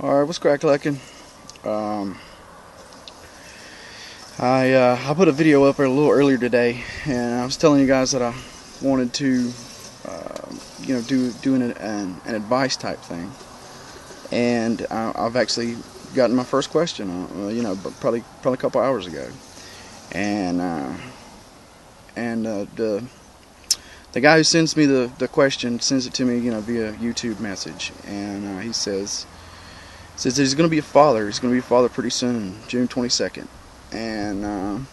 Alright, what's crack-lacking? Um, I put a video up a little earlier today, and I was telling you guys that I wanted to, do an advice type thing, and I've actually gotten my first question, but probably a couple hours ago, and the guy who sends me the question sends it to me, via YouTube message, and he says that he's going to be a father. He's going to be a father pretty soon, June 22nd. And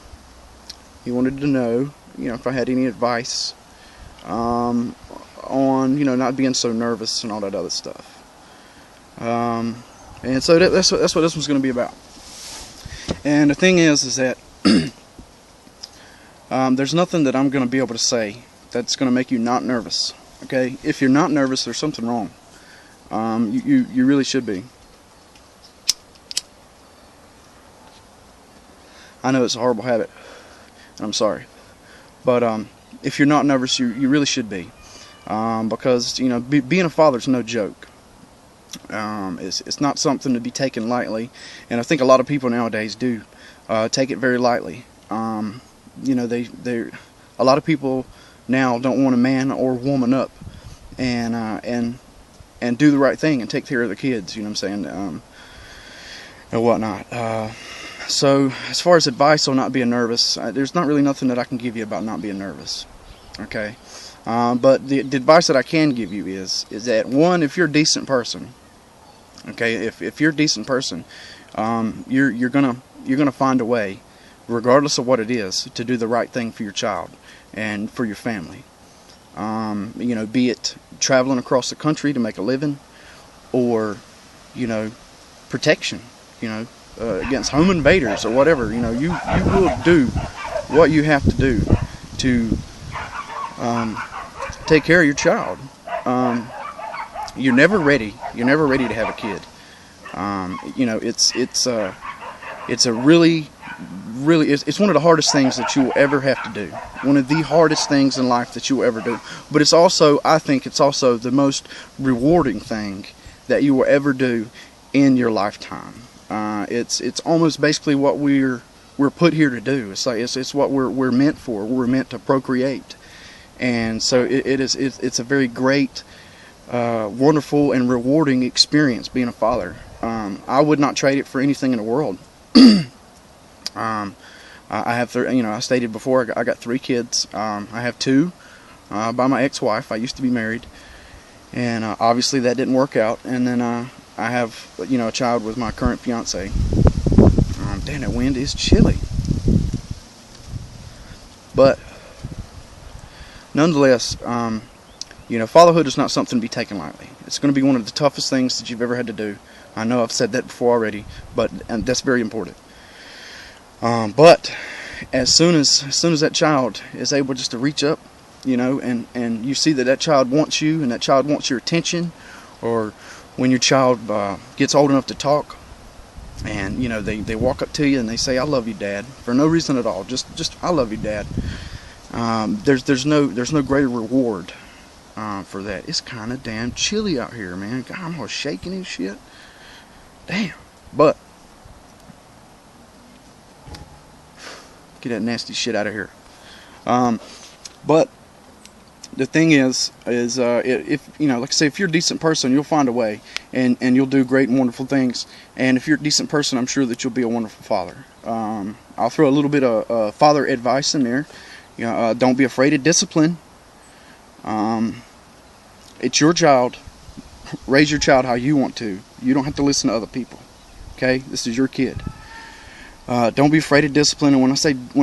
he wanted to know, if I had any advice on, not being so nervous and all that other stuff. And so that's what this one's going to be about. And the thing is that there's nothing that I'm going to be able to say that's going to make you not nervous. Okay? If you're not nervous, there's something wrong. You really should be. I know it's a horrible habit, and I'm sorry, but if you're not nervous, you really should be, because being a father is no joke. It's not something to be taken lightly, and I think a lot of people nowadays do take it very lightly. A lot of people now don't want to man or woman up and do the right thing and take care of their kids. You know what I'm saying, and whatnot. So, as far as advice on not being nervous, there's not really nothing that I can give you about not being nervous. Okay, but the advice that I can give you is that, one, if you're a decent person, okay, if you're a decent person, you're gonna find a way, regardless of what it is, to do the right thing for your child and for your family. Be it traveling across the country to make a living, or protection. Against home invaders or whatever. You will do what you have to do to take care of your child. You're never ready. You're never ready to have a kid. It's a really it's one of the hardest things that you will ever have to do. One of the hardest things in life that you will ever do. But I think it's also the most rewarding thing that you will ever do in your lifetime. It's almost basically what we're put here to do. It's what we're meant for. We're meant to procreate, and so it's a very great, wonderful, and rewarding experience being a father. I would not trade it for anything in the world. I have I stated before, I got 3 kids. I have 2 by my ex-wife. I used to be married, and obviously that didn't work out. And then I have, a child with my current fiance. Damn, that wind is chilly. But nonetheless, fatherhood is not something to be taken lightly. It's going to be one of the toughest things that you've ever had to do. I know I've said that before already, and that's very important. But as soon as that child is able just to reach up, and you see that child wants you, and that child wants your attention, or when your child gets old enough to talk, and they walk up to you and they say, "I love you, Dad," for no reason at all, just "I love you, Dad." There's no greater reward for that. It's kind of damn chilly out here, man. God, I'm all shaking and shit. Damn. But get that nasty shit out of here. But the thing is if like I say, if you're a decent person, you'll find a way, and you'll do great and wonderful things. And if you're a decent person, I'm sure that you'll be a wonderful father. I'll throw a little bit of father advice in there. Don't be afraid of discipline. It's your child. Raise your child how you want to. You don't have to listen to other people. Okay, this is your kid. Don't be afraid of discipline. And when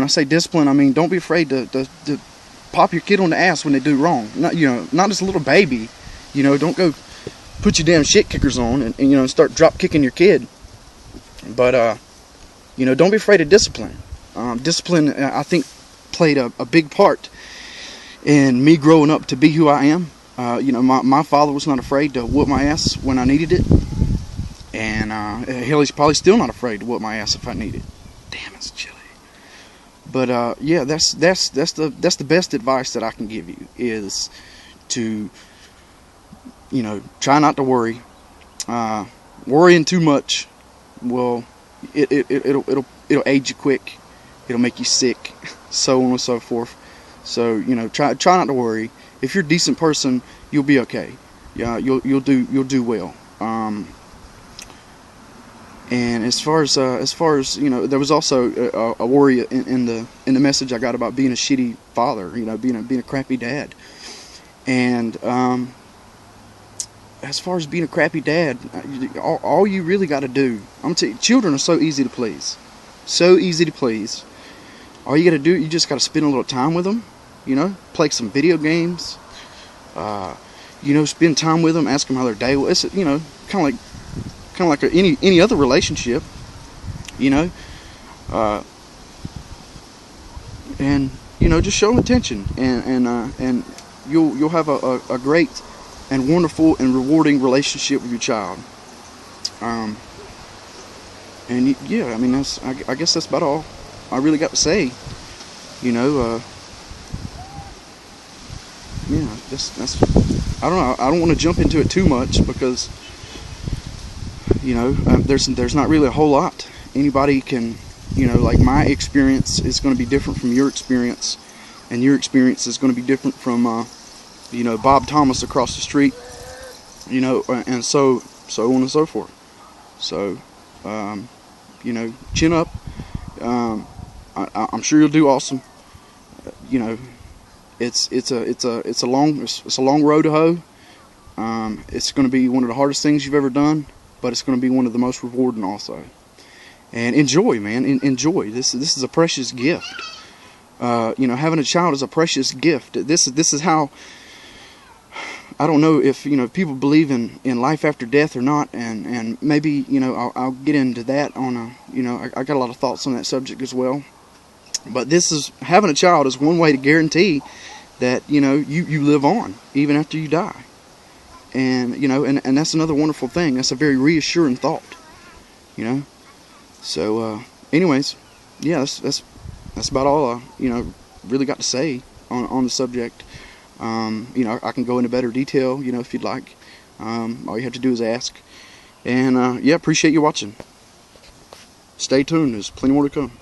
I say discipline, I mean don't be afraid to pop your kid on the ass when they do wrong. Not as a little baby. Don't go put your damn shit kickers on and start drop kicking your kid. But don't be afraid of discipline. Discipline, I think, played a big part in me growing up to be who I am. My father was not afraid to whoop my ass when I needed it, and hell, he's probably still not afraid to whoop my ass if I need it. Damn, it's chilly. But yeah, that's the best advice that I can give you, is to try not to worry. worrying too much will it'll age you quick. It'll make you sick, so on and so forth. So try not to worry. If you're a decent person, you'll be okay. Yeah, you'll do well. And as far as there was also a worry in the message I got about being a shitty father. Being a crappy dad. And as far as being a crappy dad, all you really got to do, I'm gonna tell you, children are so easy to please, so easy to please. All you got to do, you just got to spend a little time with them, play some video games, spend time with them, ask them how their day was. It's kind of like any other relationship, and just show them attention, and you'll have a great and wonderful and rewarding relationship with your child. And yeah, I mean, I guess that's about all I really got to say. Yeah, that's I don't know. I don't want to jump into it too much because there's not really a whole lot anybody can. Like my experience is going to be different from your experience, and your experience is going to be different from Bob Thomas across the street, and so on and so forth. So chin up. I'm sure you'll do awesome. It's a long road to hoe. It's going to be one of the hardest things you've ever done, but it's going to be one of the most rewarding also. And enjoy, man. Enjoy. This is a precious gift. Having a child is a precious gift. This is how. I don't know if people believe in life after death or not, and maybe I'll get into that on I got a lot of thoughts on that subject as well. But having a child is one way to guarantee that you live on even after you die, and and that's another wonderful thing. That's a very reassuring thought, So anyways, yeah, that's about all I really got to say on the subject. I can go into better detail, if you'd like. All you have to do is ask. And yeah, appreciate you watching. Stay tuned. There's plenty more to come.